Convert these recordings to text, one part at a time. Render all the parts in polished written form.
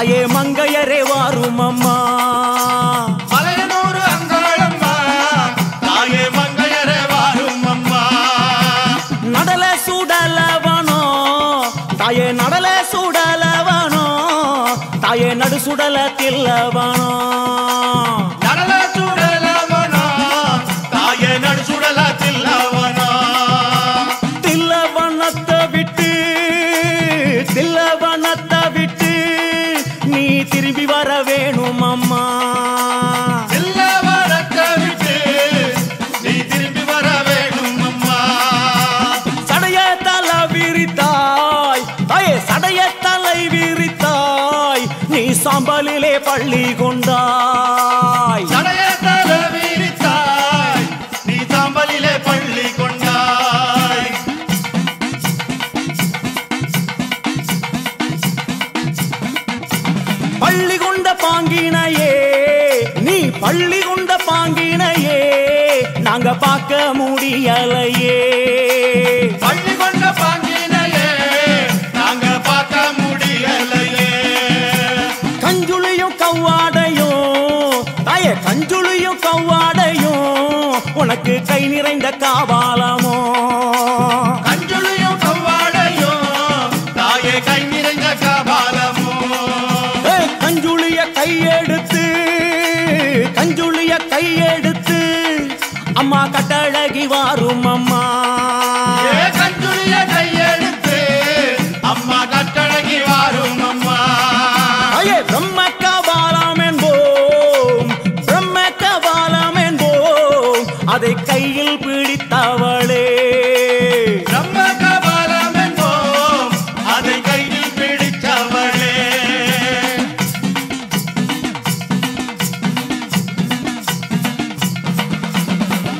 தாயே மங்கையரே வாரும் அம்மா மலையனூர் அங்காளம்மா தாயே மங்கையரே வாரும் அம்மா நடல சுடலவனோ தாயே நடல சுடலவனோ தாயே நடு சுடல தில்லவனோ நடல சுடலவனோ தாயே நடு சுடல தில்லவனோ தில்லவனத்தை விட்டு நீ திரும்பி வர வேணும் அம்மா தில்லவனத்தை விட்டு நீ திரும்பி வர வேணும் அம்மா சடைய தலை விரித்தாய் தாயே சடைய தலை விரித்தாய் நீ சாம்பலிலே பள்ளி கொண்டாய் சடைய தலை விரித்தாய் நீ சாம்பலிலே பள்ளி கொண்டாய் பள்ளி கொண்ட பாங்கினையே நீ பள்ளி கொண்ட பாங்கினையே நாங்க பார்க்க முடியலையே பள்ளி கொண்ட பாங்கினையே நாங்க பார்க்க முடியலையே கஞ்சுளியும் கவ்வாடையும் தாயே கஞ்சுளியும் கவ்வாடையும் உனக்கு கை நிறைந்த காவாலமோ கஞ்சுளியும் கவ்வாடையும் தாயே கை நிறைந்த காபாலமோ கஞ்சுளிய கையெடுத்து அம்மா கட்டழகி வாரும் அம்மா கஞ்சுளிய கையெடுத்து அம்மா கட்டழகி வாரும் அம்மா ஐயே பிரம்ம கபாலம் என்போம் அதை கையில் பிடித்தவளே பிரம்ம கபாலம் என்போம் அதை கையில் பிடித்தவளே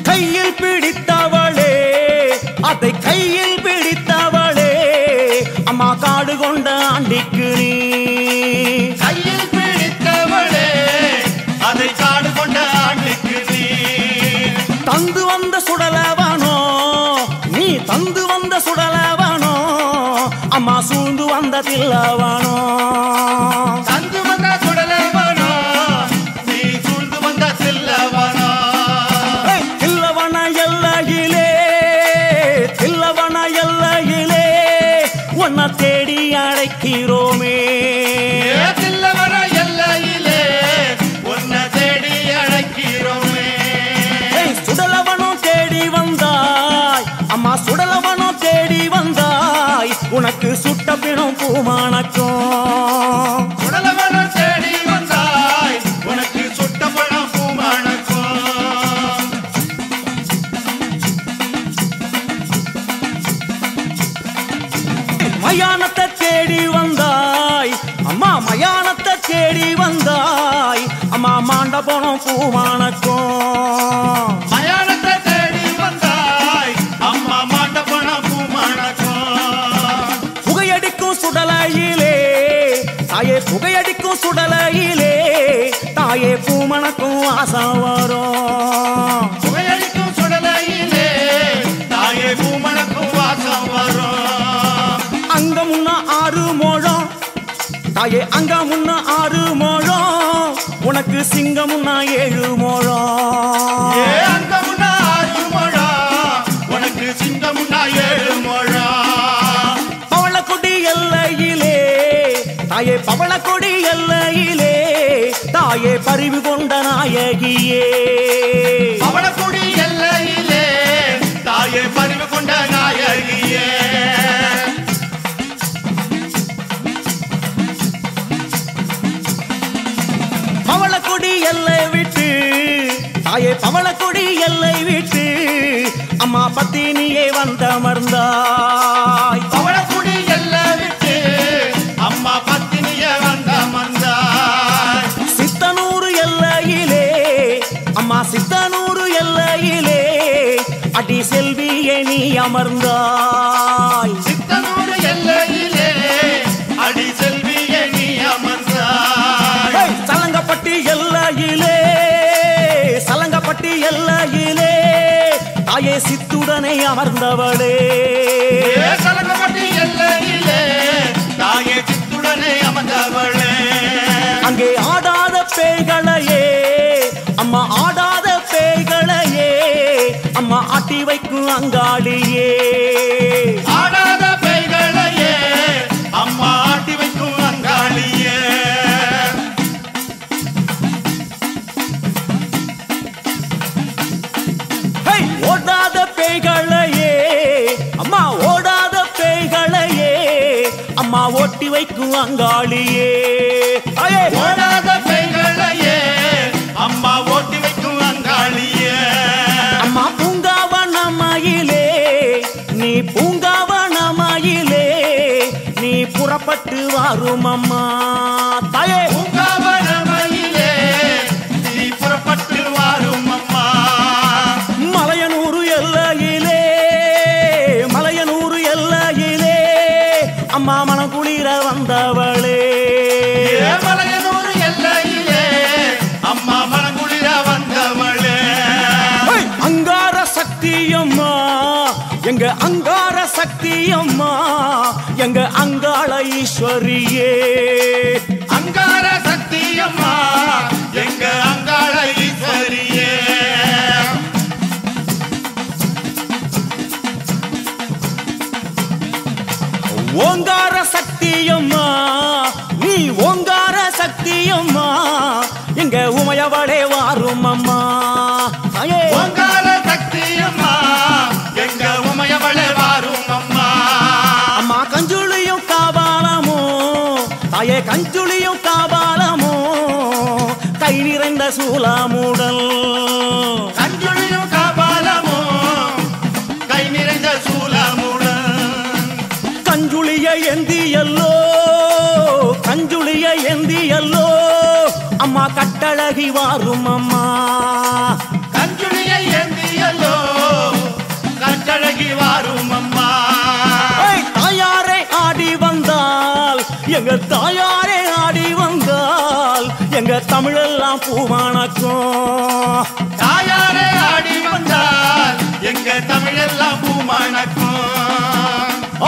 கையில் பிடித்தவளே அதை கையில் பிடித்தவளே அம்மா காடு கொண்ட ஆண்டிக்கு நீ கையில் பிடித்தவளே அதை காடு கொண்ட ஆண்டுக்கு நீ தந்து வந்த சுடலவனோ நீ தந்து வந்த சுடலவனோ அம்மா சூழ்ந்து வந்த தில்லவனோ தந்து வந்த சுடலவனோ நீ சூழ்ந்து வந்த தில்லவனோ தில்லவன எல்லையிலே உன்னை தேடி அழைக்கிறோமே தில்லவன எல்லையிலே உன்னை தேடி அழைக்கிறோமே சுடலவனும் தேடி வந்தாய் அம்மா சுடலவனும் தேடி வந்தாய் உனக்கு சுட்ட பிணும் பூமானக்கும் சுடலவன தேடி வந்தாய் உனக்கு சுட்ட பழம் பூமானக்கும் மயானத்தை தேடி வந்தாய் அம்மா மயானத்தை தேடி வந்தாய் அம்மா மாண்ட போனோம் பூமானக்கும் மயானத்தை தேடி வந்தாய் அம்மா மாட்ட பணம் பூமானக்கும் புகையடிக்கும் சுடலையிலே தாயே புகையடிக்கும் சுடலையிலே தாயே பூமணக்கும் ஆசம் வரும் புகையடிக்கும் சுடலையிலே தாயே பூமணக்கும் வாசம் வரும் அங்க முன்ன 6 முழம் தாயே அங்க முன்ன 6 முழம் உனக்கு சிங்கம் முன்னா 7 முழம் அங்க முன்னா 6 முழம் உனக்கு சிங்கம் முன்னா 7 முழம் பவளக்கொடி எல்லையிலே தாயே பவளக்கொடி எல்லையிலே தாயே பரிவு கொண்ட நாயகியே பவளக்கொடி எல்லையிலே தாயே பரிவு கொண்ட நாயகியே பவளக்கொடி எல்லை விட்டு தாயே பவளக்கொடி எல்லை விட்டு அம்மா பத்தினியே வந்தமர்ந்தாய் பவளக்கொடி எல்லை விட்டு அம்மா பத்தினியே வந்தமர்ந்தாய் சித்தனூர் எல்லையிலே அம்மா சித்தனூர் எல்லையிலே அடி செல்வியே நீ அமர்ந்தாய் சித்தனூர் எல்லையிலே அடி செல்வியே நீ அமர்ந்தாய் சலங்கப்பட்டி எல்லையிலே தாயே சித்துடனை அமர்ந்தவளே சலங்கப்பட்டி எல்லையிலே தாயே சித்துடனை அமர்ந்தவளே ஆட்டி வைக்கும் அங்காளியே ஆடாத பேய்களையே அம்மா ஆட்டி வைக்கும் அங்காளியே ஓடாத பேய்களையே அம்மா ஓடாத பேய்களையே அம்மா ஓட்டி வைக்கும் அங்காளியே ஓடாத பேய்களையே அம்மா ஓட்டி வைக்கும் அங்காளியே அம்மா பூங்காவனமயிலே நீ பூங்காவனமயிலே நீ புறப்பட்டு வாரும் அம்மா தாயே பூங்காவனமயிலே நீ புறப்பட்டு வாரும் அம்மா மலையனூர் எல்லையிலே மலையனூர் எல்லையிலே அம்மா மனக்குளிர வந்தவளே மலையனூர் எல்லையிலே அம்மா மனங்குளிர வந்தவளே அங்கார சக்தியம்மா எங்க அங்கார சக்தியம்மா எங்க அங்காள ஈஸ்வரியே அங்கார சக்தியம்மா எங்க அங்காள ஈஸ்வரியே ஓங்கார சக்தியம்மா நீ ஓங்கார சக்தியம்மா எங்க உமையவளே வாரும் அம்மா ஓங்கார சக்தியம்மா எங்க உமையவளே வாரும் அம்மா அம்மா கஞ்சுளியும் காபாலமோ தாயே கஞ்சுளியும் காபாலமோ கை நிறைந்த சூலாமுடல் கஞ்சுளியும் காபாலமோ கை நிறைந்த சூலமுடன் கஞ்சுளிய எந்தியல்லோ கஞ்சுளிய எந்தியல்லோ அம்மா கட்டழகி வாரும் அம்மா கஞ்சுளியை ஏந்தியல்லோ கட்டழகி வாரும் அம்மா தாயாரே ஆடி வந்தால் எங்க தாயாரே ஆடி வந்தால் எங்க தமிழெல்லாம் பூவானக்கும் தாயாரே ஆடி வந்தால் எங்க தமிழெல்லாம் பூமணக்கும்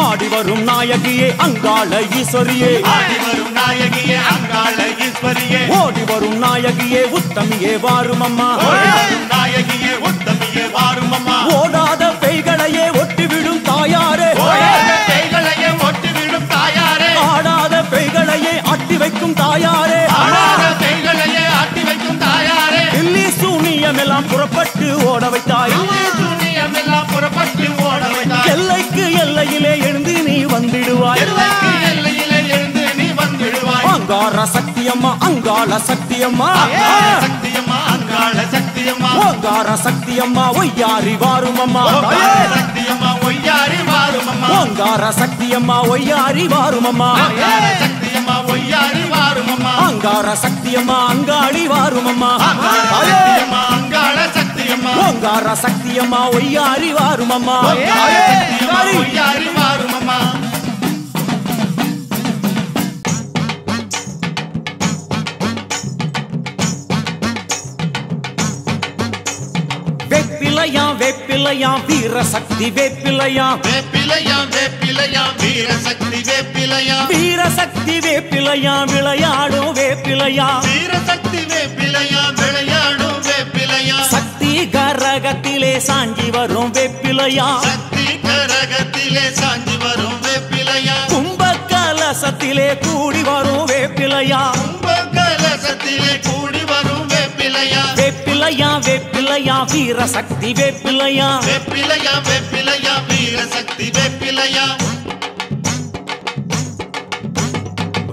ஆடி வரும் நாயகியே அங்காள ஈஸ்வரியே ஆடி வரும் நாயகியே அங்காள ஈஸ்வரியே ஓடி வரும் நாயகியே உத்தமியே வாரும் அம்மா ஓடி வரும் நாயகியே உத்தமியே வாரும் அம்மா ஓடாத பெய்களையே ஒட்டிவிடும் தாயாரே ஓடாத பேய்களையே ஒட்டிவிடும் தாயாரே ஆடாத பெய்களையே அட்டி வைக்கும் தாயாரே ஆடாத பேய்களையே ஆட்டி வைக்கும் தாயாரே தில்லி சூனியமெல்லாம் புறப்பட்டு ஓட வைத்தாய் சூனியமெல்லாம் புறப்பட்டு ஓட வைத்தாய் எல்லைக்கு எல்லையிலே எழுந்து நீ வந்திடுவாய் எல்லைக்கு எல்லையிலே எழுந்து நீ வந்திடுவாய் அங்கார சக்தியம்மா அங்காள சக்தியம்மா அங்காள சக்தியம்மா அங்காள சக்தியம்மா ஓங்கார சக்தியம்மா ஒய்யாரி வாரும் அம்மா அங்காள சக்தியம்மா ஒய்யாரி வாரும் அம்மா ஓங்கார சக்தியம்மா ஒய்யாரி வாரும் அம்மா அங்காள சக்தியம்மா ஒய்யாரி வாரும் அம்மா அங்கார சக்தியம்மா அங்காளி வாரும் அம்மா அங்காள சக்தியம்மா அங்காள சக்தியம்மா ஓங்கார சக்தியம்மா ஒய்யாரி வாரும் அம்மா அங்காள சக்தியம்மா ஒய்யாரி வாரும் அம்மா வேப்பிலையா வேப்பிலையா வீர சக்தி வேப்பிலையா வேப்பிலையா வேப்பிலையா வீரசக்தி வேப்பிலையா வீரசக்தி வேப்பிலையா விளையாடும் வேப்பிலையா வீரசக்தி வேப்பிலையா விளையாடும் வேப்பிலையா சக்தி கரகத்திலே சாஞ்சி வரும் வேப்பிலையா சக்தி கரகத்திலே சாஞ்சி வரும் வேப்பிலையா கும்ப கலசத்திலே கூடி வரும் வேப்பிலையா கும்பகலசத்திலே கூடி வரும் வேப்பிலையா வேப்பிலையா வேப்பிலையா வீரசக்தி வேப்பிலையா வேப்பிலையா வேப்பிலையா வீரசக்தி வேப்பிலையா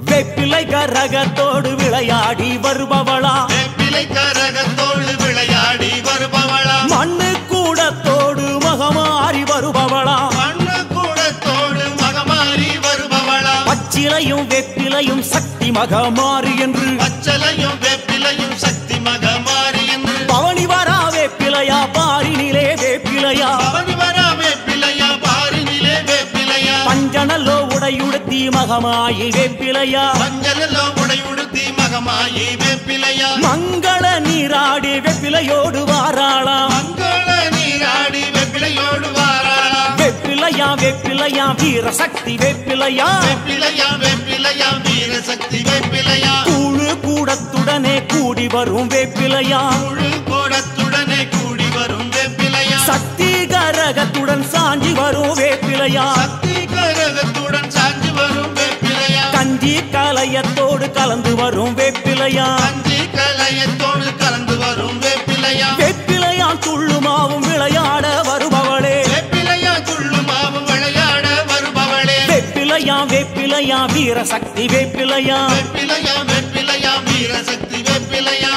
வேப்பிலை கரகத்தோடு விளையாடி வருபவளா வேப்பிலை கரகத்தோடு விளையாடி வருபவளா மண்ணு கூடத்தோடு மகமாறி வருபவளா மண்ணு கூடத்தோடு மகமாறி வருபவளா பச்சிலையும் வேப்பிலையும் சக்தி மகமாறி என்று பச்சலையும் வேப்பிலையும் சக்தி மகமாறி என்று பவனி வரா வேப்பிலையா பாரினிலே வேப்பிலையா பவனி வரா வேப்பிலையா பாரினிலே வேப்பிலையா பஞ்சனல்லோ உடையுடுத்தி மகமாயி வேப்பிலையா மஞ்சளோ உடையுடுத்தி மகமாயி வேப்பிலையா மங்கள நீராடி வெப்பிலையோடு வாராளாம் மங்கள நீராடி வேப்பிலையோடு வாராளா வெப்பிலையா வெப்பிலையா வீரசக்தி வெப்பிலையா வேப்பிலையா வேப்பிலையா வீரசக்தி வேப்பிலையா கூழு கூடத்துடனே கூடி வரும் வேப்பிலையா முழு கோடத்துடனே கூடி வரும் வேப்பிலையா சக்தி கர சாஞ்சி வரும் வேப்பிலையா சக்தி கரகத்துடன் சாஞ்சி வரும் வேப்பிலையா கஞ்சி கலையத்தோடு கலந்து வரும் வேப்பிலையா கஞ்சி கலையத்தோடு கலந்து வரும் வேப்பிலையா வேப்பிலையா துள்ளுமாவும் விளையாட வருபவளே வேப்பிலையா துள்ளுமாவும் விளையாட வருபவளே வேப்பிலையா வேப்பிலையா வீரசக்தி வேப்பிலையா வேப்பிலையா வேப்பிலையா வீரசக்தி வேப்பிலையா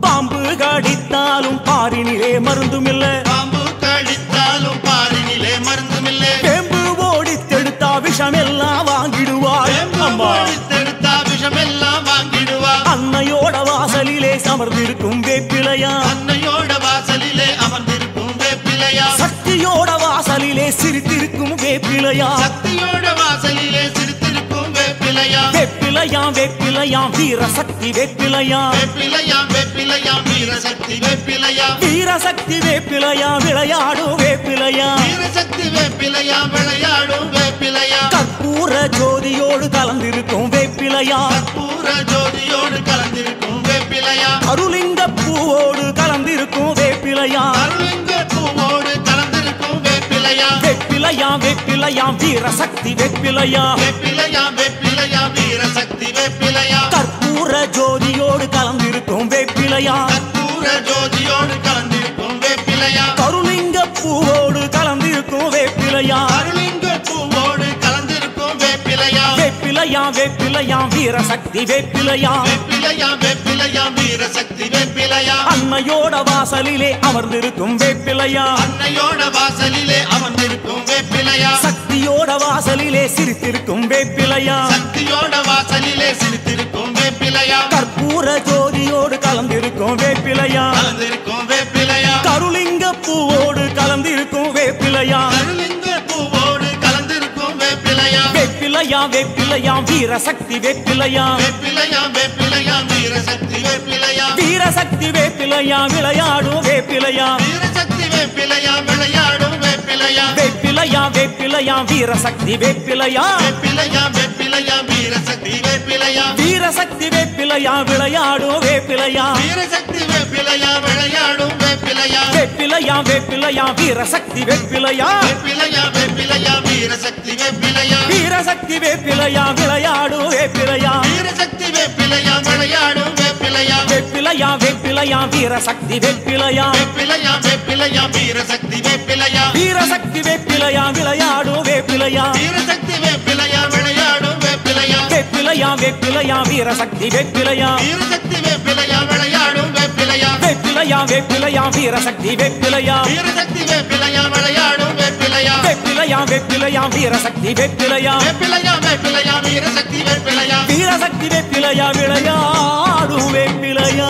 பாம்பு கடித்தாலும் பாரினிலே மருந்துமில்லை பாம்பு கடித்தாலும் பாரினிலே மருந்துமில்லை வேம்பு ஓடித்தெடுத்தா விஷமெல்லாம் வாங்கிடுவாள் அம்மா ஓடித்தெடுத்தா விஷமெல்லாம் வாங்கிடுவா அன்னையோட வாசலிலே அமர்ந்திருக்கும் வேப்பிலையா அன்னையோட வாசலிலே அமர்ந்திருக்கும் வேப்பிலையா சக்தியோட வாசலிலே சிரித்திருக்கும் வேப்பிலையா சக்தியோட வாசலிலே சிரித்திருக்கும் வேப்பிலையா வேப்பிலையா வேப்பிலையா வீரசக்தி வேப்பிலையா வேப்பிலையா வேப்பிலையா வீரசக்தி வேப்பிலையா வீரசக்தி வேப்பிலையா விளையாடும் வேப்பிலையா வீரசக்தி வேப்பிலையா விளையாடும் வேப்பிலையா கற்பூர ஜோதியோடு கலந்திருக்கும் வேப்பிலையா கற்பூர ஜோதியோடு கலந்திருக்கும் வேப்பிலையா அருளிங்க பூவோடு கலந்திருக்கும் வேப்பிலையா அருளிங்க பூவோடு கலந்திருக்கும் வேப்பிலையா வேப்பிலையா வேப்பிலையா வீரசக்தி வேப்பிலையா வேப்பிலையா வேப்பிலையா வீரசக்தி வேப்பிலையா கற்பூர ஜோதியோடு கலந்திருக்கும் வேப்பிலையா கற்பூர ஜோதியோடு கலந்திருக்கும் வேப்பிலையா கருளிங்க பூவோடு கலந்திருக்கும் வேப்பிலையா அருளிங்க பூவோடு கலந்திருக்கும் வேப்பிலையா வேப்பிலையா வேப்பிலையா வீரசக்தி வேப்பிலையா வேப்பிலையா வேப்பிலையா வீரசக்தி வேப்பிலையா அன்னையோட வாசலிலே அமர்ந்திருக்கும் வேப்பிலையா அன்னையோட வாசலிலே அமர்ந்திருக்கும் வேப்பிலையா சக்தியோட வாசலிலே சிரித்திருக்கும் வேப்பிலையா சக்தியோட வாசலிலே சிரித்திருக்கும் வேப்பிலையா கற்பூர ஜோதியோடு கலந்திருக்கும் வேப்பிலையா கலந்திருக்கும் வேப்பிலையா கருளிங்க பூவோடு கலந்திருக்கும் வேப்பிலையா அருளிங்க பூவோடு கலந்திருக்கும் வேப்பிலையா வேப்பிலையா வேப்பிலையா வீரசக்தி வேப்பிலையா வேப்பிலையா வேப்பிலையா வீரசக்தி வேப்பிலையா வீரசக்தி வேப்பிலையா விளையாடும் வேப்பிலையா வீரசக்தி வேப்பிலையா விளையாடும் வேப்பிலையா வேப்பிலையா வேப்பிலையா வீரசக்தி வேப்பிலையா வேப்பிலையா வேப்பிலையா வீரசக்தி வேப்பிலையா வீரசக்தி வேப்பிலையா விளையாடும் வேப்பிலையா வீரசக்தி வேப்பிலையா விளையாடும் வேப்பிலையா வேப்பிலையா வேப்பிலையா வீரசக்தி வேப்பிலையா வேப்பிலையா வேப்பிலையா வீரசக்தி வேப்பிலையா வீரசக்தி வேப்பிலையா விளையாடும் வேப்பிலையா வீரசக்தி வேப்பிலையா விளையாடும் வேப்பிலையா வேப்பிலையா வேப்பிலையா வீரசக்தி வேப்பிலையா வேப்பிலையா வேப்பிலையா வீரசக்தி வேப்பிலையா வீரசக்தி வேப்பிலையா விளையாடும் வேப்பிலையா வீரசக்தி வேப்பிலையா விளையாடும் வேப்பிலையா வேப்பிலையா வேப்பிலையா வீரசக்தி வேப்பிலையா வீரசக்தி வேப்பிலையா விளையாடும் வேப்பிலையா வேப்பிலையா வேப்பிலையா வீரசக்தி வேப்பிலையா வீரசக்தி வேப்பிலையா விளையாடும் வேப்பிலையா வேப்பிலையா வேப்பிலையா வீரசக்தி வேப்பிலையா வேப்பிலையா வேப்பிலையா வீரசக்தி வேப்பிலையா வீரசக்தி வேப்பிலையா விளையாடும் வேப்பிலையா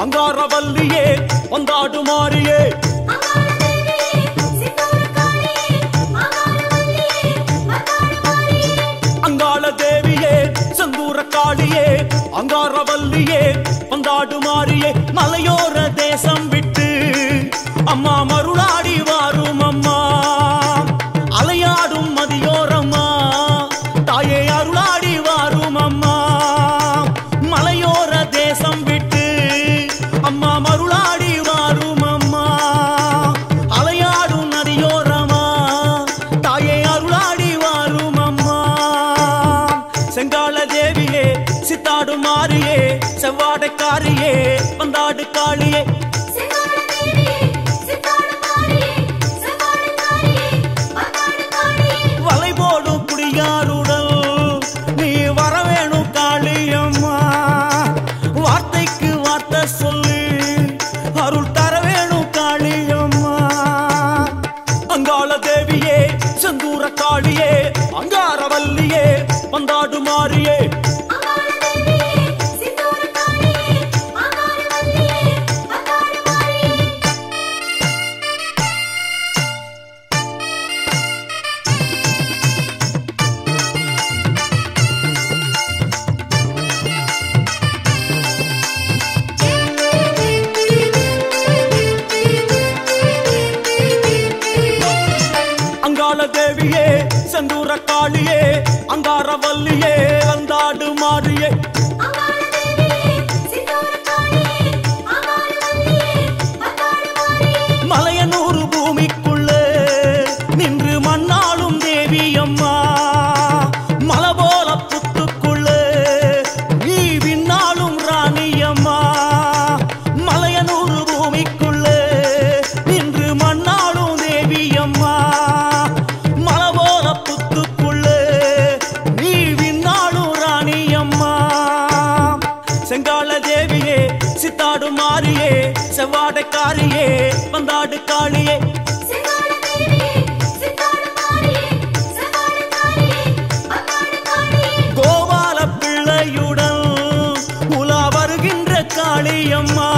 அங்காரவல்லியே வந்தாடு மாறியே அங்காள தேவியே செந்தூர காளியே அங்காரவல்லியே வந்தாடு மாறியே மலையோர தேசம் விட்டு அம்மா மருளாடி வாரும் அம்மா அலையாடும் மதியோரம்மா தாயே அருளாடி வாரும் அம்மா மலையோர தேசம் விட்டு அம்மா மருளாடி வாரும் அம்மா அலையாடும் நதியோரமா தாயே அருளாடி வாரும் அம்மா செங்கால தேவியே சித்தாடு மாறியே செவ்வாடைக்காரியே வந்தாடு காளியே வலை போடும் குடியாருடல் நீ வரவேணும் காளியம்மா வார்த்தைக்கு வார்த்தை சொல்லி அருள் தர வேணும் காளியம்மா அங்காள தேவியே செந்தூர காளியே அங்காரவல்லியே வந்தாடு மாறியே தேவியே செந்தூர காளியே அங்கார வல்லியே வந்தாடு மாறியே மலையனூர் பூமிக்குள்ளே நின்று மண்ணாளும் தேவி அம்மா மலை போல புத்துக்குள்ளே நீ விண்ணாளும் ராணி அம்மா மலையனூர் பூமிக்குள்ளே நின்று மண்ணாளும் தேவி அம்மா மலை போல புத்துக்குள்ளே நீ விண்ணாளும் ராணி அம்மா செங்கால தேவியே சித்தாடு மாறியே செவ்வாடைக்காரியே வந்தாடு காளியே கோபால பிள்ளையுடன் உலா வருகின்ற காளியம்மா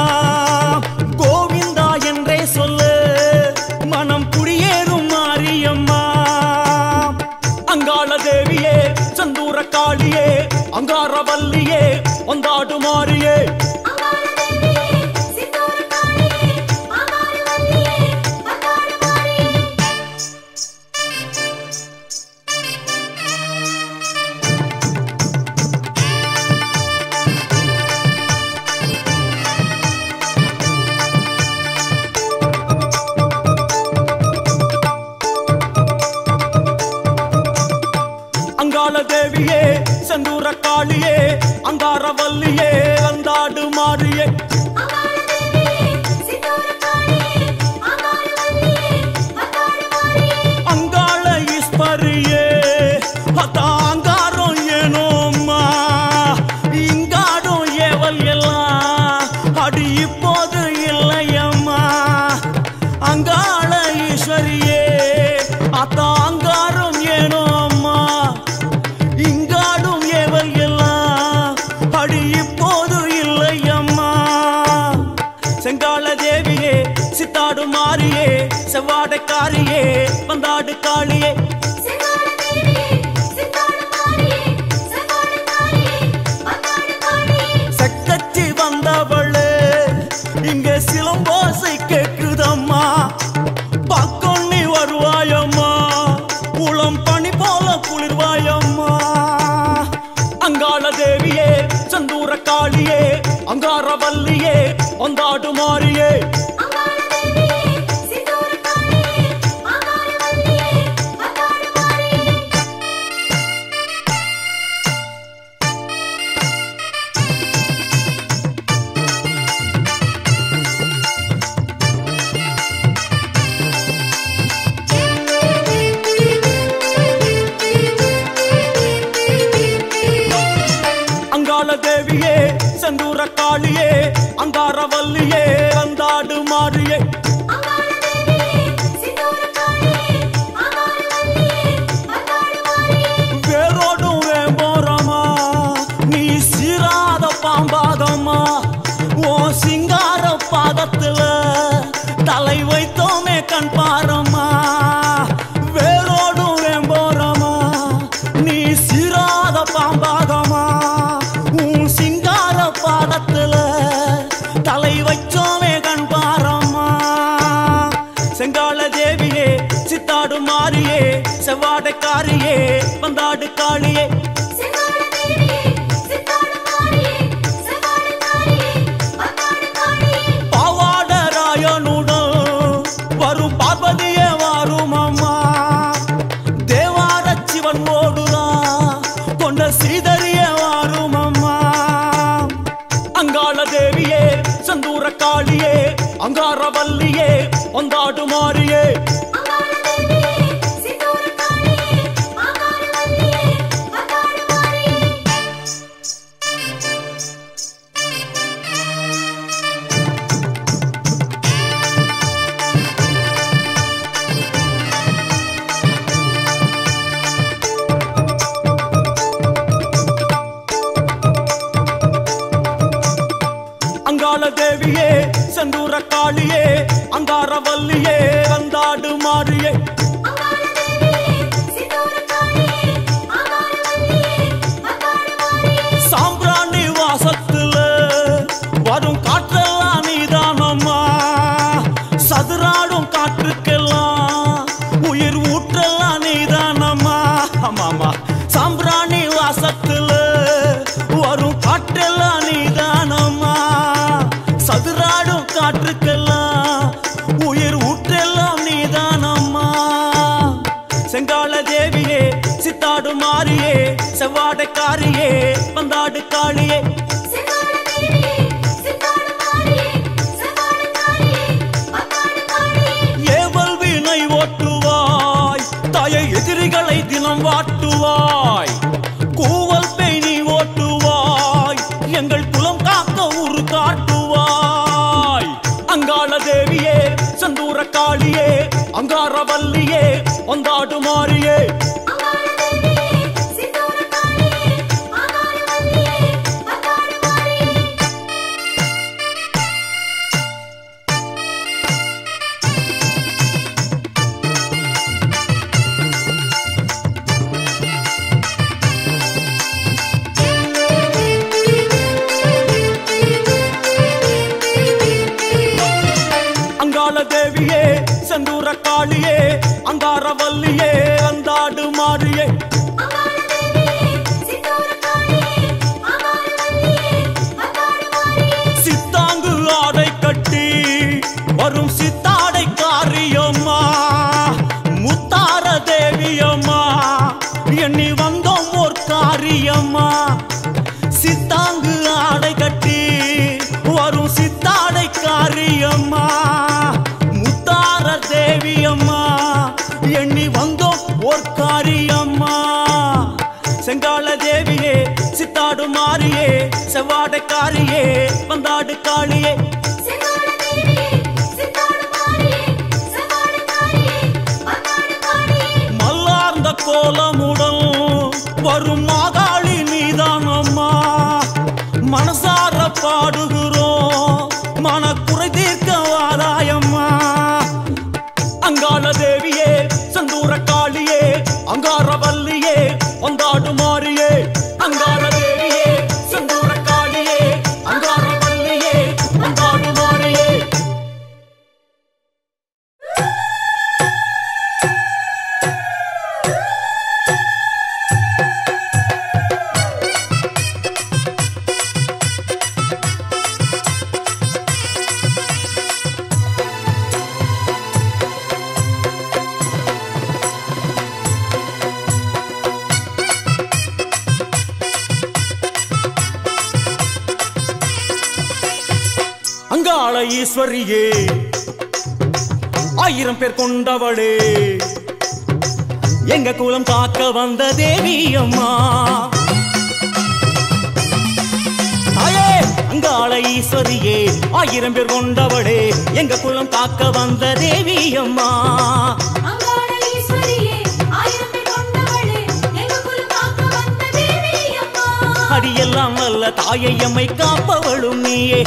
கோவிந்தா என்றே சொல்லு மனம் குடியேறும் மாரியம்மா அங்காள தேவியே செந்தூர காளியே அங்கார வல்லியே வந்தாடு மாறியே அங்காள தேவியே செந்தூர காளியே அங்கார வல்லியே வந்தாடு மாறியே அங்காள ஈஸ்வரியே அங்காரம் ஏனோம்மா இங்காடும் ஏவல் எல்லாம் அடி இப்போது இல்லையம்மா அங்காள ஈஸ்வரியே அங்காரம் ஏனோ இங்காடும் ஏவல் எல்லாம் அடி இப்போது இல்லையம்மா செங்கால தேவியே சித்தாடு மாறியே செவ்வாடைக்காரியே வந்தாடு காளியே சக்கச்சி வந்தவளே இங்க சிலம்போசை கேக்குதம்மா பக்கம் நீ வருவாயம்மா உளம் பனி போல குளிர்வாயம்மா அங்காள தேவியே செந்தூர காளியே அங்கார வல்லியே வந்தாடு மாறியே அங்காள தேவியே செந்தூர காளியே அங்கார வல்லியே வந்தாடு மாறியே வேரோடும் வேம்போரமா நீ சீராத பாம்பாதம்மா ஓ சிங்கார பாதத்துல தலை வைத்தோமே கண் பாரம்மா வேரோடும் வேம்போரமா நீ சீராத பாம்பாதம்மா சிங்கார பாதத்துல தலை வச்சோமே கண் பாரம்மா செங்கால தேவியே சித்தாடு மாறியே செவ்வாடைக்காரியே வந்தாடு காளியே பாவாடராயனுடன் வரும் பார்வதியே வாரும் அம்மா தேவார சிவன் ஓடுதான் கொண்ட ஸ்ரீதரியே வாரும் அம்மா அங்காள தேவியே செந்தூர காளியே அங்கார வல்லியே வந்தாடு மாறியே அங்காள தேவியே செந்தூர காளியே அங்கார வல்லியே வந்தாடு மாறியே சாம்பிராணி வாசத்துல வரும் காற்றெல்லாம் நீதானம்மா சதுராடும் காற்றுக்கெல்லாம் உயிர் ஊற்றெல்லாம் உயிர் ஊற்றெல்லாம் நீதானம்மா. செங்கால தேவியே சித்தாடு மாறியே செவ்வாடைக்காரியே வந்தாடு காளியே ஏவல் வீணை ஓட்டுவாய் தாயை எதிரிகளை தினம் வாட்டுவாய். கூவல் பேணி ஓட்டுவாய் எங்கள் குலம் காக்க உரு காட்டுவாய். அங்காள தேவியே சந்தூர காளியே அங்காரவல்லியே வந்தாடு மாறியே தேவியே சந்தூர காளியே அங்காரவல்லியே வந்தாடு மாறியே சித்தாங்கு ஆடை கட்டி வரும் சித்தாடை காரியம்மா முத்தார தேவியம்மா எண்ணி வந்தோம் ஓர் காரியம்மா. சித்தாங்கு ஆடை கட்டி வரும் சித்தாடை காரியம்மா தேவியம்மா எண்ணி வந்தோம் ஓர் காரியம்மா. செங்கால தேவியே சித்தாடு மாறியே செவ்வாடைக்காரியே வந்தாடு காளியே மல்லார்ந்த கோலமுடன் வரும் மாகாளி நீதானம்மா. மனசார பாடுகிறோம் மனக்குறை தீர்க்க வாராயம்மா. அங்காள தேவியே சந்தூர காளியே அங்காரவல்லியே வந்தாடு மாறியே அங்காள தேவியே சந்தூர காளியே அங்காரவல்லியே வந்தாடு மாறியே. அங்காள ஈஸ்வரியே 1000 பேர் கொண்டவளே எங்க குலம் காக்க வந்த தேவி அம்மா. தாயே அங்காள ஈஸ்வரியே 1000 பேர் கொண்டவளே எங்க குலம் காக்க வந்த தேவி அம்மா. அடியெல்லாம் வல்ல தாயை எம்மை காப்பவளும் நீயே.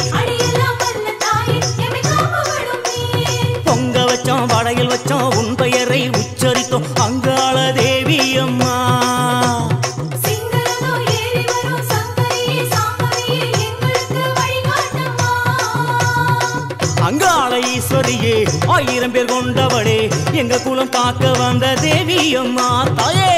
பொங்க வச்சோம் வடையில் வச்சோம் உன் பெயரை உச்சரித்தோம் அங்காள தேவி அம்மா. அங்காள ஈஸ்வரியே 1000 பேர் கொண்டவளே எங்க குலம் காக்க வந்த தேவி அம்மா. தாயே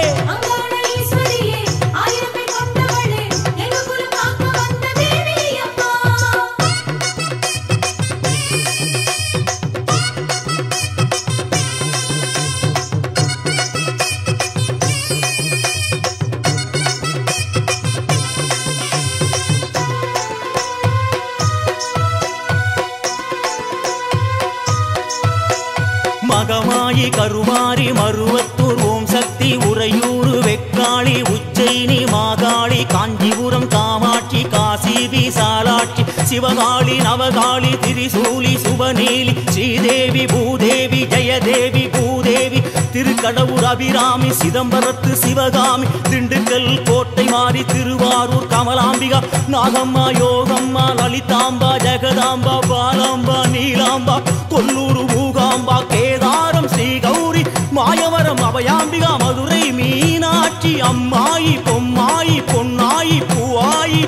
மகமாயி கருமாரி மருவத்தூர் ஓம் சக்தி உறையூர் வெக்காளி உச்சைனி மாகாளி காஞ்சிபுரம் காமாட்சி காசி விசாலாட்சி சிவகாளி நவகாளி திரிசூலி சுபநீலி ஸ்ரீதேவி பூதேவி ஜெயதேவி பூதேவி திருக்கடவுர் அபிராமி சிதம்பரத்து சிவகாமி திண்டுக்கல் கோட்டை மாறி திருவாரூர் கமலாம்பிகா நாகம்மா யோகம்மா லலிதாம்பா ஜெகதாம்பா பாலாம்பா நீலாம்பா கொல்லூர் மூகாம்பா கேதாரம் ஸ்ரீ கௌரி மாயவரம் அபயாம்பிகா மதுரை மீனாட்சி அம்மாயி பொம்மாயி பொன்னாயி பூவாயி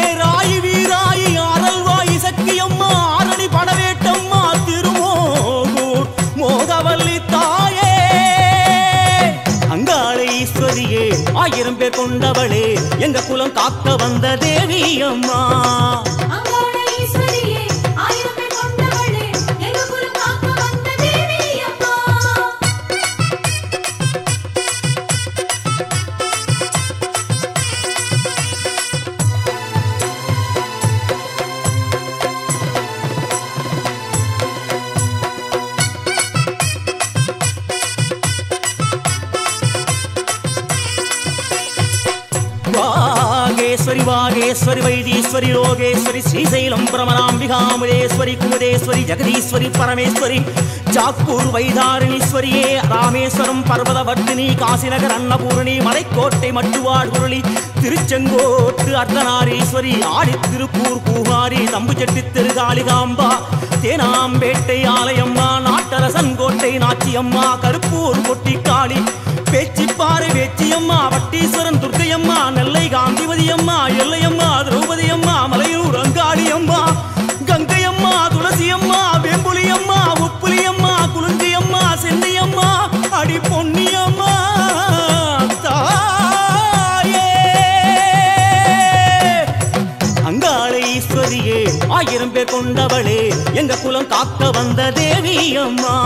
ஏராயி வீராயி ஆரல்வாயி சக்கியம்மா ஆரணி படவேட்டம்மா திருமோகூர் மோகவல்லி தாயே. அங்காள ஈஸ்வரியே 1000 பேர் கொண்டவளே எங்க குலம் காக்க வந்த தேவி அம்மா. அங்காள ஈஸ்வரியே 1000 பேர் கொண்டவளே எங்க குலம் காக்க வந்த மகேஸ்வரி வாகேஸ்வரி வைத்தீஸ்வரி லோகேஸ்வரி ஸ்ரீசைலம் பிரமராம்பிகாமுதேஸ்வரி குமுதேஸ்வரி ஜெகதீஸ்வரி பரமேஸ்வரி ஜாக்கூர் வைதாரணீஸ்வரியே ராமேஸ்வரம் பர்வதவர்த்தினி காசிநகர் அன்னபூரணி மலைக்கோட்டை மட்டுவாழ் குரளி திருச்செங்கோட்டு அர்த்தநாரீஸ்வரி ஆடித்திருப்பூர் பூகாரி தம்புச்செட்டி திருகாளிகாம்பா தேனாம்பேட்டை ஆலயம்மா நாட்டரசன் கோட்டை நாச்சியம்மா கருப்பூர் கொட்டிக்காளி பேச்சிப்பாறை வேச்சியம்மா வட்டீஸ்வரன் துர்க்கையம்மா நெல்லை காந்திமதியம்மா எல்லையம்மா திரௌபதியம்மா மலையூர் அங்காளியம்மா கங்கையம்மா துளசியம்மா வேம்புலியம்மா உப்புலியம்மா குலுந்தியம்மா சென்னியம்மா அடி பொன்னியம்மா தாயே அங்காளை ஈஸ்வரியே 1000 பேர் கொண்டவளே எங்க குலம் காக்க வந்த தேவி அம்மா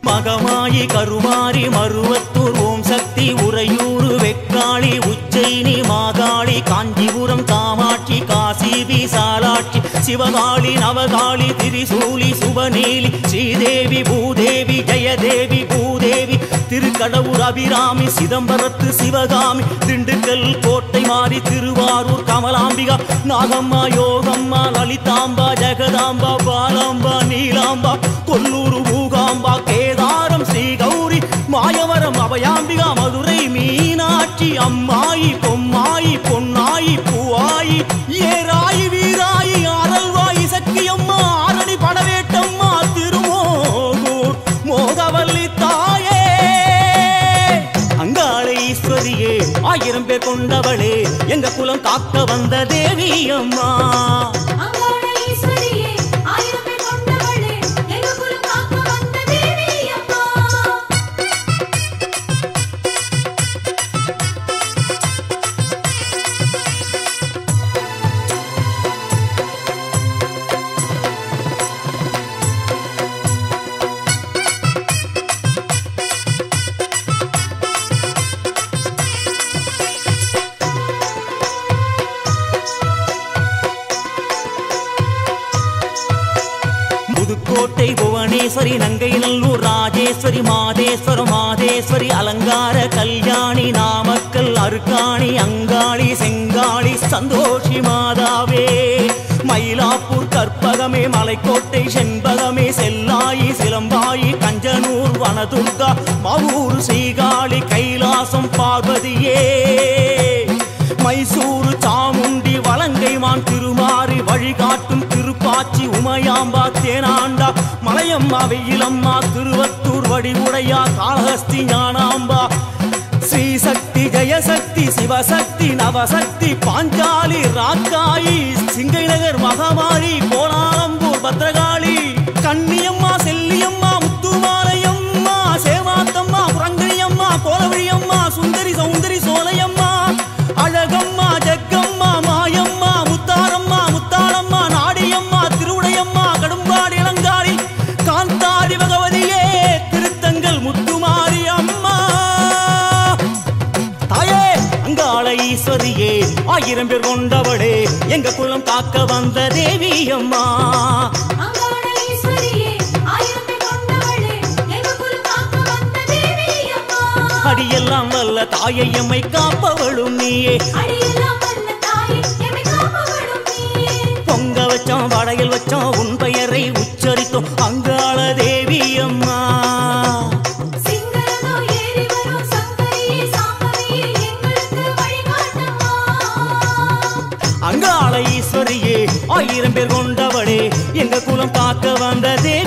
மகமாயி கருமாரி மருவத்தூர் ஓம் சக்தி உறையூர் வெக்காளி உச்சைனி மாகாளி காஞ்சிபுரம் காமாட்சி காசி விசாலாட்சி சிவகாளி நவகாளி திரிசூலி சுபநீலி ஸ்ரீதேவி பூதேவி ஜெயதேவி பூதேவி திருக்கடவுர் அபிராமி சிதம்பரத்து சிவகாமி திண்டுக்கல் கோட்டை மாறி திருவாரூர் கமலாம்பிகா நாகம்மா யோகம்மா லலிதாம்பா ஜெகதாம்பா பாலாம்பா நீலாம்பா கொல்லூர் மூகாம்பா கேதாரம் ஸ்ரீ கௌரி மாயவரம் அபயாம்பிகா மதுரை மீனாட்சி அம்மாயி பொம்மாயி பொன்னாயி பூவாயி ஏராயி வீராயி ஆரல்வாயி சக்கியம்மா ஆரணி படவேட்டம்மா திருமோகூர் மோகவல்லி தாயே அங்காளை ஈஸ்வரியே 1000 பேர் கொண்டவளே எங்க குலம் காக்க வந்த தேவி அம்மா புதுக்கோட்டை புவனேஸ்வரி நங்கை நல்லூர் ராஜேஸ்வரி மாதேஸ்வரம் மாதேஸ்வரி அலங்கார கல்யாணி நாமக்கல் அருக்காணி அங்காளி செங்காளி சந்தோஷி மாதாவே மயிலாப்பூர் கற்பகமே மலைக்கோட்டை செண்பகமே செல்லாயி சிலம்பாயி கஞ்சனூர் வனதுர்கா மவூர் ஸ்ரீகாளி கைலாசம் பார்வதியே மைசூர் சாமுண்டி வலங்கைமான் திருமாறி வழிகாட்டும் திருப்பாச்சி உமையாம்பா தேனாண்டா மலையம்மா வெயிலம்மா திருவத்தூர் வடிவுடையா காளஹஸ்தி ஞானாம்பா ஸ்ரீசக்தி ஜெயசக்தி சிவசக்தி நவசக்தி பாஞ்சாலி ராக்காயி சிங்கை நகர் மகாமாரி கோலாலம்பூர் பத்ரகாளி கன்னியம்மா செல்லியம்மா முத்துமாலையம்மா சேவாத்தம்மா புரங்கணியம்மா கோலவழியம்மா சுந்தரி சௌந்தரி சோலையம்மா அழகம்மா ஜக்கம்மா மாயம்மா முத்தாரம்மா முத்தாளம்மா நாடியம்மா திருவுடையம்மா கடும்பாடி இளங்காரி காந்தாரி பகவதியே திருத்தங்கல் முத்துமாரி அம்மா தாயே அங்காளை ஈஸ்வரியே 1000 பேர் கொண்டவளே எங்க குலம் காக்க வந்த தேவி அம்மா அடியெல்லாம் வல்ல தாயை எம்மை காப்பவளும் நீயே பொங்க வச்சோம் வடையில் வச்சோம் உன் பெயரை உச்சரித்தோம் அங்காள தேவி அம்மா அங்காள ஈஸ்வரியே 1000 பேர் கொண்டவளே எங்க குலம் காக்க வந்த தேவி